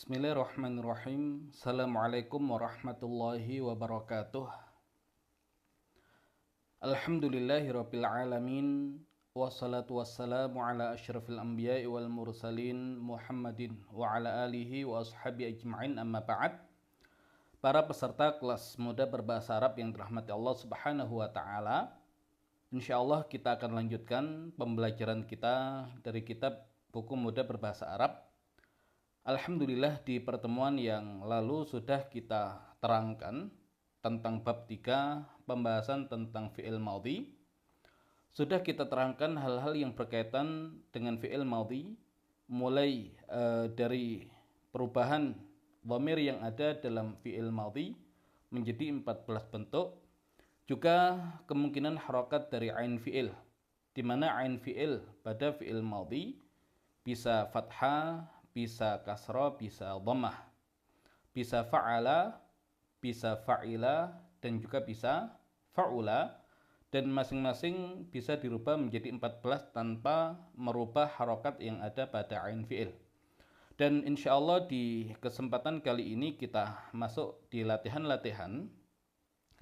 Bismillahirrahmanirrahim. Assalamualaikum warahmatullahi wabarakatuh. Alhamdulillahirabbil alamin. Wassalatu wassalamu ala asyrafil anbiya'i wal mursalin Muhammadin wa ala alihi wa ashabi ajma'in, amma ba'd. Para peserta kelas muda berbahasa Arab yang dirahmati Allah Subhanahu wa taala, insyaallah kita akan lanjutkan pembelajaran kita dari kitab buku muda berbahasa Arab. Alhamdulillah, di pertemuan yang lalu sudah kita terangkan tentang bab 3, pembahasan tentang fi'il madhi. Sudah kita terangkan hal-hal yang berkaitan dengan fi'il madhi, mulai dari perubahan dhamir yang ada dalam fi'il madhi menjadi 14 bentuk. Juga kemungkinan harakat dari ain fi'il, di mana ain fi'il pada fi'il madhi bisa fathah, bisa kasrah, bisa dhammah, bisa fa'ala, bisa fa'ila, dan juga bisa fa'ula, dan masing-masing bisa dirubah menjadi 14 tanpa merubah harokat yang ada pada ain fi'il. Dan insya Allah di kesempatan kali ini kita masuk di latihan-latihan.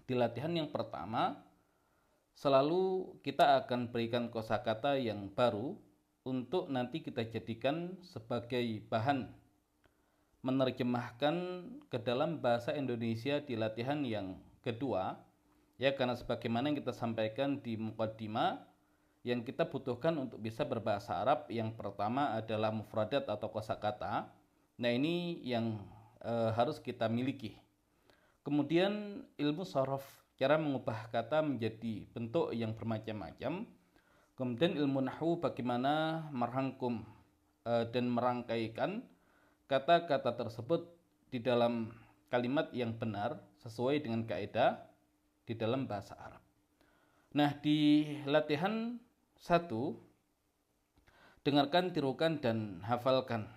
Di latihan yang pertama, selalu kita akan berikan kosakata yang baru untuk nanti kita jadikan sebagai bahan menerjemahkan ke dalam bahasa Indonesia di latihan yang kedua. Ya, karena sebagaimana yang kita sampaikan di muqaddimah, yang kita butuhkan untuk bisa berbahasa Arab yang pertama adalah mufradat atau kosakata. Nah, ini yang harus kita miliki. Kemudian ilmu sharaf, cara mengubah kata menjadi bentuk yang bermacam-macam. Kemudian ilmu nahwu, bagaimana merangkum dan merangkaikan kata-kata tersebut di dalam kalimat yang benar sesuai dengan kaidah di dalam bahasa Arab. Nah, di latihan 1, dengarkan, tirukan, dan hafalkan.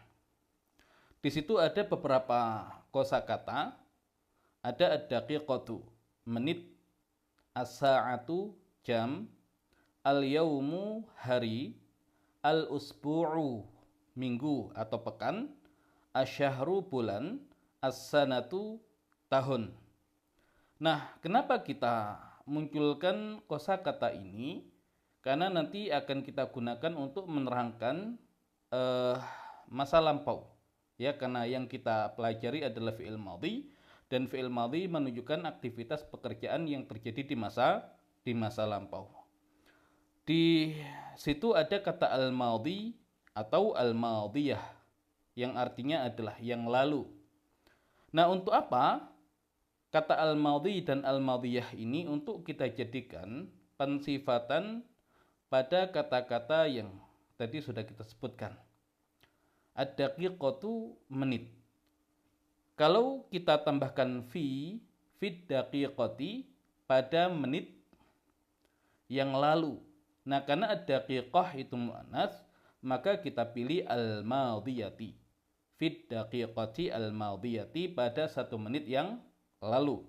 Di situ ada beberapa kosakata. Ada ad-daqiqatu, menit, as-sa'atu, jam, al-yaumu, hari, al-usbu'u, minggu atau pekan, asyahru, bulan, as-sanatu, tahun. Nah, kenapa kita munculkan kosakata ini? Karena nanti akan kita gunakan untuk menerangkan masa lampau. Ya, karena yang kita pelajari adalah fi'il madhi, dan fi'il madhi menunjukkan aktivitas pekerjaan yang terjadi di masa lampau. Di situ ada kata al-madhi atau al-madhiyah yang artinya adalah yang lalu. Nah, untuk apa kata al-madhi dan al-madhiyah ini? Untuk kita jadikan pensifatan pada kata-kata yang tadi sudah kita sebutkan. Ad-daqiqatu, menit. Kalau kita tambahkan fid daqiqati, pada menit yang lalu. Nah, karena ad-daqiqah itu mu'anats, maka kita pilih al-madhiyati. Fid daqiqati al-madhiyati, pada 1 menit yang lalu.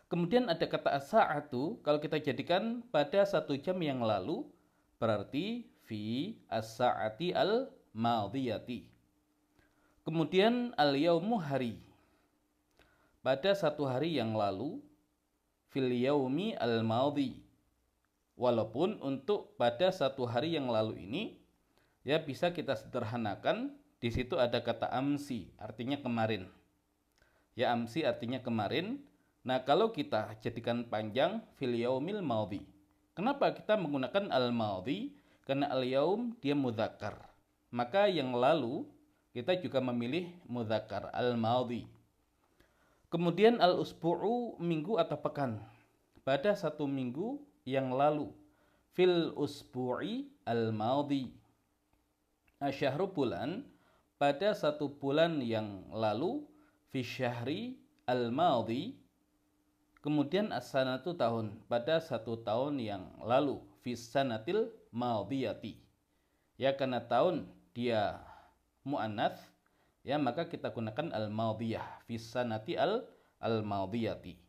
Kemudian ada kata as-sa'atu, kalau kita jadikan pada 1 jam yang lalu, berarti fi as-sa'ati al-madhiyati. Kemudian al-yaumu, hari, pada 1 hari yang lalu, fil yaumi al-madhi. Walaupun untuk pada 1 hari yang lalu ini, ya bisa kita sederhanakan. Di situ ada kata amsi, artinya kemarin. Ya, amsi artinya kemarin. Nah, kalau kita jadikan panjang, fil yaumil madhi. Kenapa kita menggunakan al-madhi? Karena al-yaum dia mudzakkar. Maka yang lalu kita juga memilih mudzakkar, al-madhi. Kemudian al-usbu'u, minggu atau pekan, pada 1 minggu yang lalu, fil usbu'i al-madhi. Asyahru, bulan, pada 1 bulan yang lalu, fi syahri al-madhi. Kemudian as-sanatu, tahun, pada 1 tahun yang lalu, fi sanatil madhiyati. Ya, karena tahun dia mu'annats, ya maka kita gunakan al-madhiyah, fi sanati al-madhiyati.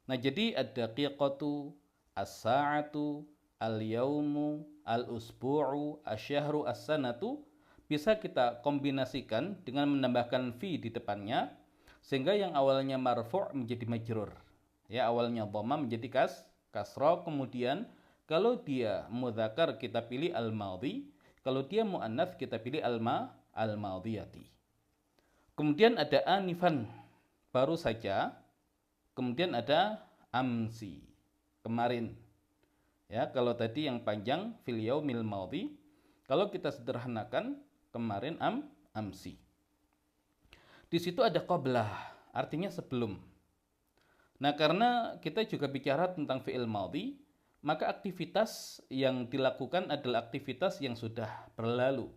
Nah, jadi ad-daqiqatu, as-sa'atu, al-yaumu, al-usbu'u, asyahru, as-sanatu, bisa kita kombinasikan dengan menambahkan fi di depannya, sehingga yang awalnya marfu' menjadi majrur. Ya, awalnya dhamma menjadi kasra, kemudian kalau dia mudzakkar kita pilih al-madhi, kalau dia muannats kita pilih al-madhiyati. Kemudian ada anifan, baru saja. Kemudian ada amsi, kemarin. Ya, kalau tadi yang panjang fil yaumil madhi, kalau kita sederhanakan kemarin amsi. Di situ ada qablah, artinya sebelum. Nah, karena kita juga bicara tentang fi'il madhi, maka aktivitas yang dilakukan adalah aktivitas yang sudah berlalu.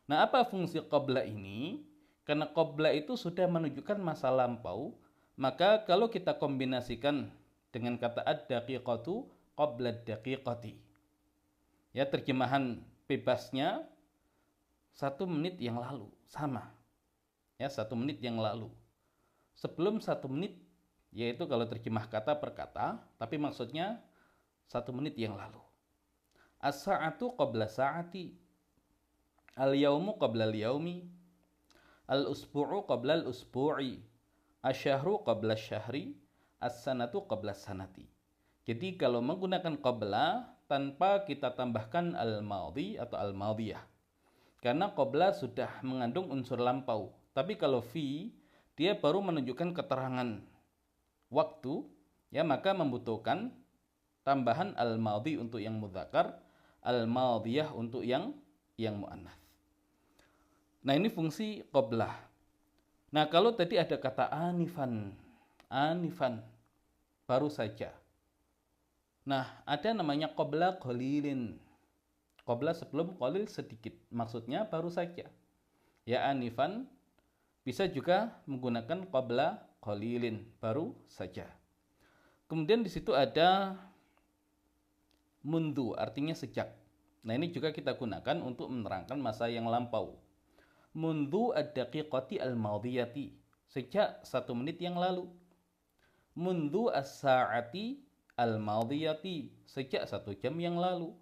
Nah, apa fungsi qablah ini? Karena qablah itu sudah menunjukkan masa lampau, maka kalau kita kombinasikan dengan kata ad-daqiqatu qabla ad-daqiqati. Ya, terjemahan bebasnya 1 menit yang lalu, sama. Ya, 1 menit yang lalu. Sebelum 1 menit, yaitu kalau terjemah kata per kata, tapi maksudnya 1 menit yang lalu. As-sa'atu qabla sa'ati, al-yaumu qabla al-yaumi, al-usbu'u qabla al-usbu'i, asy-syahru qabla asy-syahri, as-sanatu qabla as-sanati. Jadi kalau menggunakan qabla tanpa kita tambahkan al-madhi atau al-madhiyah. Karena qabla sudah mengandung unsur lampau. Tapi kalau fi, dia baru menunjukkan keterangan waktu, ya, maka membutuhkan tambahan al-madhi untuk yang mudzakkar, al-madhiyah untuk yang muannats. Nah, ini fungsi qablah. Nah, kalau tadi ada kata anifan, baru saja. Nah, ada namanya qabla qalilin. Qabla sebelum qalil sedikit, maksudnya baru saja. Ya, anifan bisa juga menggunakan qabla qalilin, baru saja. Kemudian di situ ada mundu, artinya sejak. Nah, ini juga kita gunakan untuk menerangkan masa yang lampau. Mundu ad-daqiqati al-madhiyati, sejak 1 menit yang lalu. Mundu as-sa'ati al-madhiyati, sejak 1 jam yang lalu.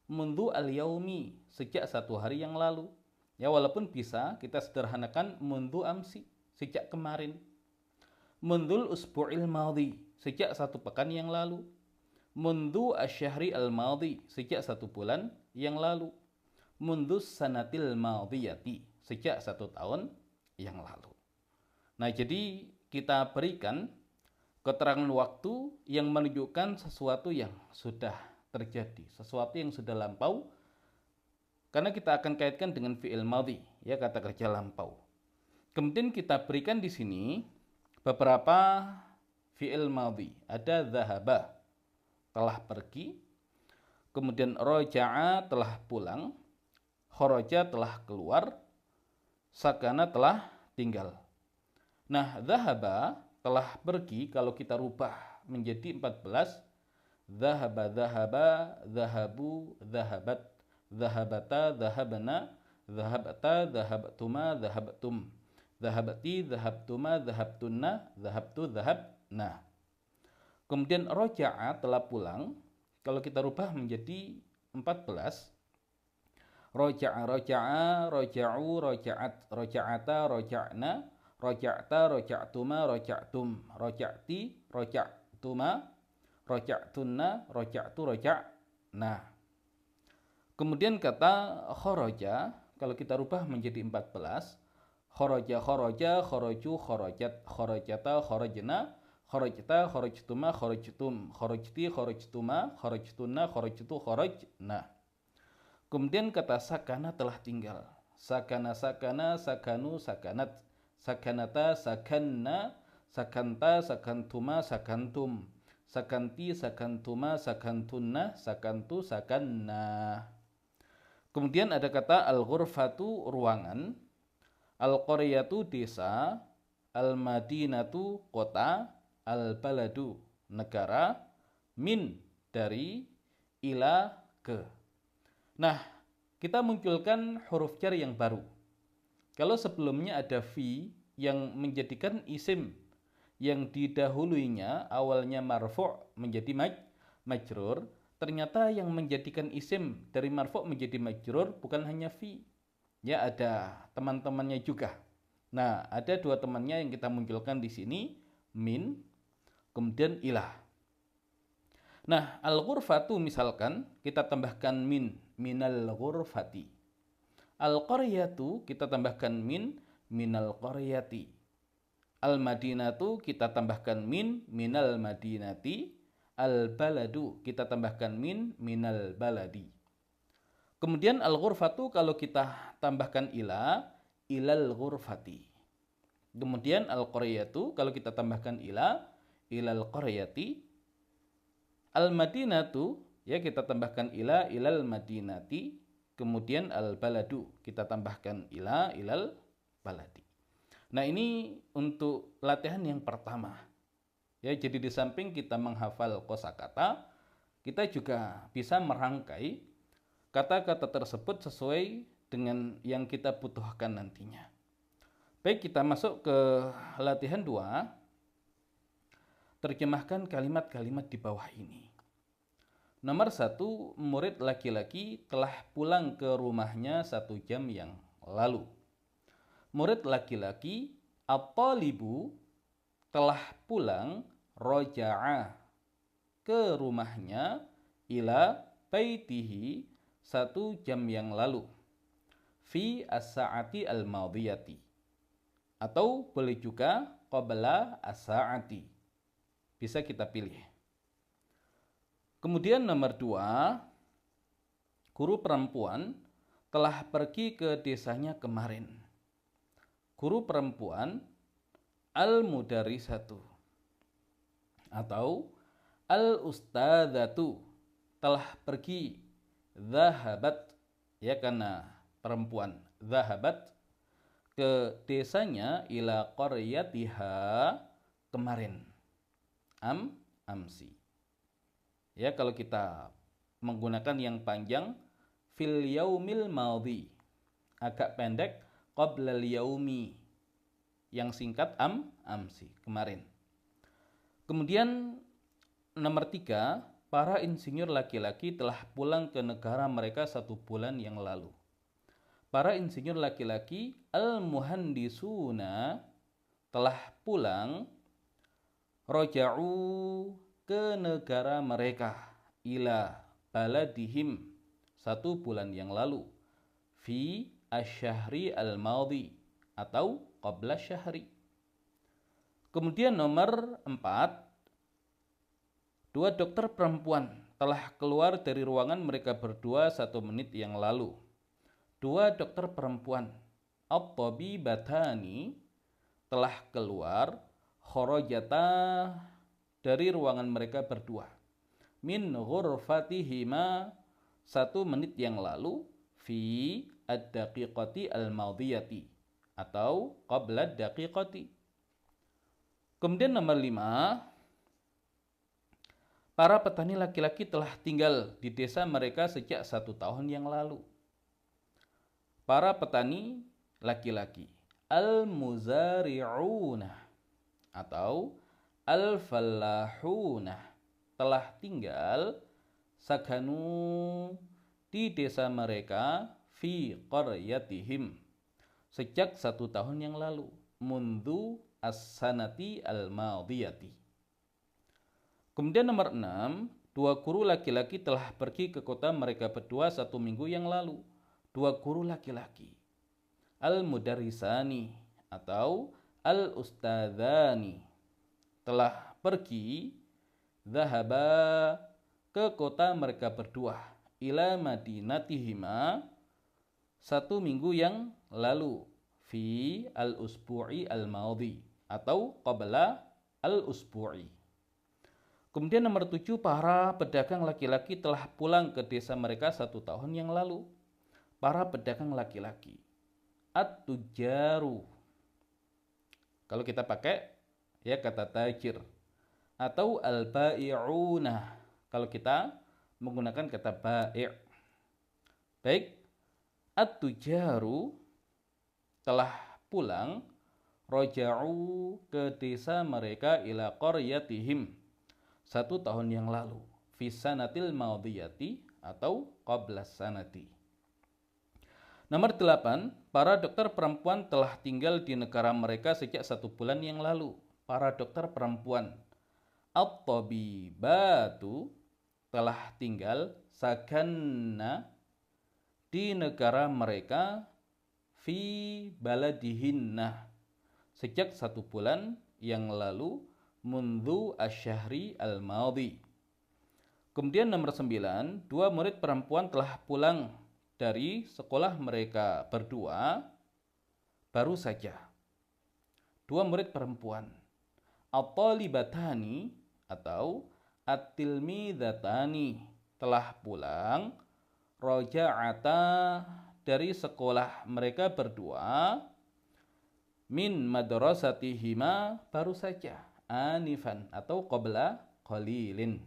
Mundu al-yaumi, sejak 1 hari yang lalu. Ya, walaupun bisa kita sederhanakan mundu amsi, sejak kemarin. Mundul usbu'il madhi, sejak 1 pekan yang lalu. Mundu asy-syahri al-madhi, sejak 1 bulan yang lalu. Mundus sanatil madhiyati, sejak 1 tahun yang lalu. Nah, jadi kita berikan keterangan waktu yang menunjukkan sesuatu yang sudah terjadi, sesuatu yang sudah lampau, karena kita akan kaitkan dengan fi'il madhi, ya, kata kerja lampau. Kemudian kita berikan di sini beberapa fi'il madhi. Ada dhahaba, telah pergi. Kemudian roja'a, telah pulang. Kharaja, telah keluar. Sakana, telah tinggal. Nah, dhahaba, telah pergi, kalau kita rubah menjadi 14. Dhahaba, dhahaba, dhahabu, dhahabat, dhahabata, dhahabana, dhahabata, dhahabtuma, dhahabtum, dhahabati, dhahabtuma, dhahabtunna, dhahabtu, dhahabna. Kemudian roja'a, telah pulang, kalau kita rubah menjadi 14. Roja'a, roja'a, roja'u, roja'at, roja'ata, roja'na, roja'ta, roja'tuma, roja'tum, roja'ti, roja'tuma, roja'tunna, roja'tu, roja'na. Kemudian kata kharaja, kalau kita rubah menjadi 14. Kharaja, kharaja, kharaju, kharajat, kharajata, kharajna, kharajta, kharajtuma, kharajtum, kharajti, kharajtuma, kharajtunna, kharajtu, kharajna. Kemudian kata sakana, telah tinggal. Sakana, sakana, sakanu, sakanat, sakanata, sakanna, sakanta, sakantuma, sakantum, sakanti, sakantuma, sakantunna, sakantu, sakanna. Kemudian ada kata al-ghurfatu, ruangan. Al-qaryatu, desa. Al-madinatu, kota. Al-baladu, negara. Min, dari. Ila, ke. Nah, kita munculkan huruf jar yang baru. Kalau sebelumnya ada fi yang menjadikan isim yang didahulunya awalnya marfu' menjadi majrur, ternyata yang menjadikan isim dari marfu' menjadi majrur bukan hanya fi. Ya, ada teman-temannya juga. Nah, ada dua temannya yang kita munculkan di sini, min, kemudian ilah. Nah, al-ghurfatu misalkan kita tambahkan minal ghurfati. Al-qaryatu kita tambahkan minal qaryati. Al-madinatu kita tambahkan minal madinati. Al-baladu kita tambahkan minal baladi. Kemudian al-ghurfatu kalau kita tambahkan ilal ghurfati. Kemudian al-qaryatu kalau kita tambahkan ilal qaryati. Al-madinatu ya kita tambahkan ilal madinati. Kemudian al-baladu kita tambahkan ilal baladi. Nah, ini untuk latihan yang pertama. Ya, jadi di samping kita menghafal kosakata, kita juga bisa merangkai kata-kata tersebut sesuai dengan yang kita butuhkan nantinya. Baik, kita masuk ke latihan 2. Terjemahkan kalimat-kalimat di bawah ini. Nomor 1, murid laki-laki telah pulang ke rumahnya 1 jam yang lalu. Murid laki-laki at-talibu telah pulang roja'a ke rumahnya ila baitihi 1 jam yang lalu fi as-sa'ati al-madiyati, atau boleh juga qabla as-sa'ati, bisa kita pilih. Kemudian nomor 2, guru perempuan telah pergi ke desanya kemarin. Guru perempuan al-mudarrisatu atau al-ustadzatu telah pergi, zahabat ya karena perempuan, zahabat ke desanya ila qaryatiha kemarin, amsi. Ya, kalau kita menggunakan yang panjang fil yaumil madhi, agak pendek qablal yaumi, yang singkat amsi, kemarin. Kemudian nomor 3, para insinyur laki-laki telah pulang ke negara mereka 1 bulan yang lalu. Para insinyur laki-laki al-muhandisuna telah pulang roja'u ke negara mereka ila baladihim 1 bulan yang lalu fi asyahri al-madhi atau qabla syahri. Kemudian nomor 4, 2 dokter perempuan telah keluar dari ruangan mereka berdua 1 menit yang lalu. 2 dokter perempuan at-tabibatani telah keluar kharajata dari ruangan mereka berdua min ghurfatihima 1 menit yang lalu fi ad-daqiqati al-madiyati atau qabla ad-daqiqati. Kemudian nomor 5, para petani laki-laki telah tinggal di desa mereka sejak 1 tahun yang lalu. Para petani laki-laki al-muzari'una atau al-fallahuna telah tinggal sakanu di desa mereka fi qaryatihim sejak 1 tahun yang lalu mundu as-sanati al-madiyati. Kemudian nomor 6, 2 guru laki-laki telah pergi ke kota mereka berdua 1 minggu yang lalu. 2 guru laki-laki al-mudarrisani atau al-ustadzani telah pergi zahaba ke kota mereka berdua ila madinatihima 1 minggu yang lalu fi al-usbu'i al-madhi atau qabla al-usbu'i. Kemudian nomor 7, para pedagang laki-laki telah pulang ke desa mereka 1 tahun yang lalu. Para pedagang laki-laki at-tujaru kalau kita pakai ya kata tajir, atau al-bai'una kalau kita menggunakan kata bai'. Baik, at-tujaru telah pulang roja'u ke desa mereka ila qaryatihim 1 tahun yang lalu fi sanatil madiyati atau qabla sanati. Nomor 8, para dokter perempuan telah tinggal di negara mereka sejak 1 bulan yang lalu. Para dokter perempuan. At-tabibatu telah tinggal sakanna di negara mereka fi baladihinna sejak 1 bulan yang lalu mundu asyahri al-madhi. Kemudian nomor 9, 2 murid perempuan telah pulang dari sekolah mereka berdua baru saja. 2 murid perempuan. At-talibatani atau at-tilmidatani telah pulang roja'ata dari sekolah mereka berdua min madrasatihima baru saja anifan atau qabla qalilin.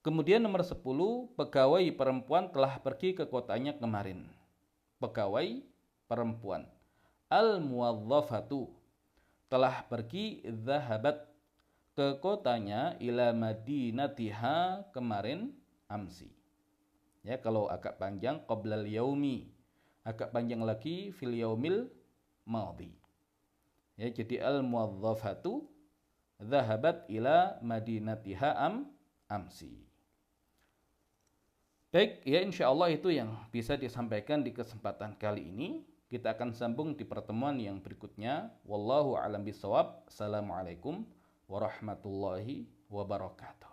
Kemudian nomor 10, pegawai perempuan telah pergi ke kotanya kemarin. Pegawai perempuan. Al-muwazzafatu telah pergi zahabat ke kotanya ila madinatiha kemarin amsi. Ya, kalau agak panjang qoblal yaumi, agak panjang lagi fil yaumil madhi. Ya, jadi al-muwazzafatu zahabat ila madinatiha amsi. Baik, ya insya Allah itu yang bisa disampaikan di kesempatan kali ini. Kita akan sambung di pertemuan yang berikutnya. Wallahu a'lam bishawab. Assalamualaikum warahmatullahi wabarakatuh.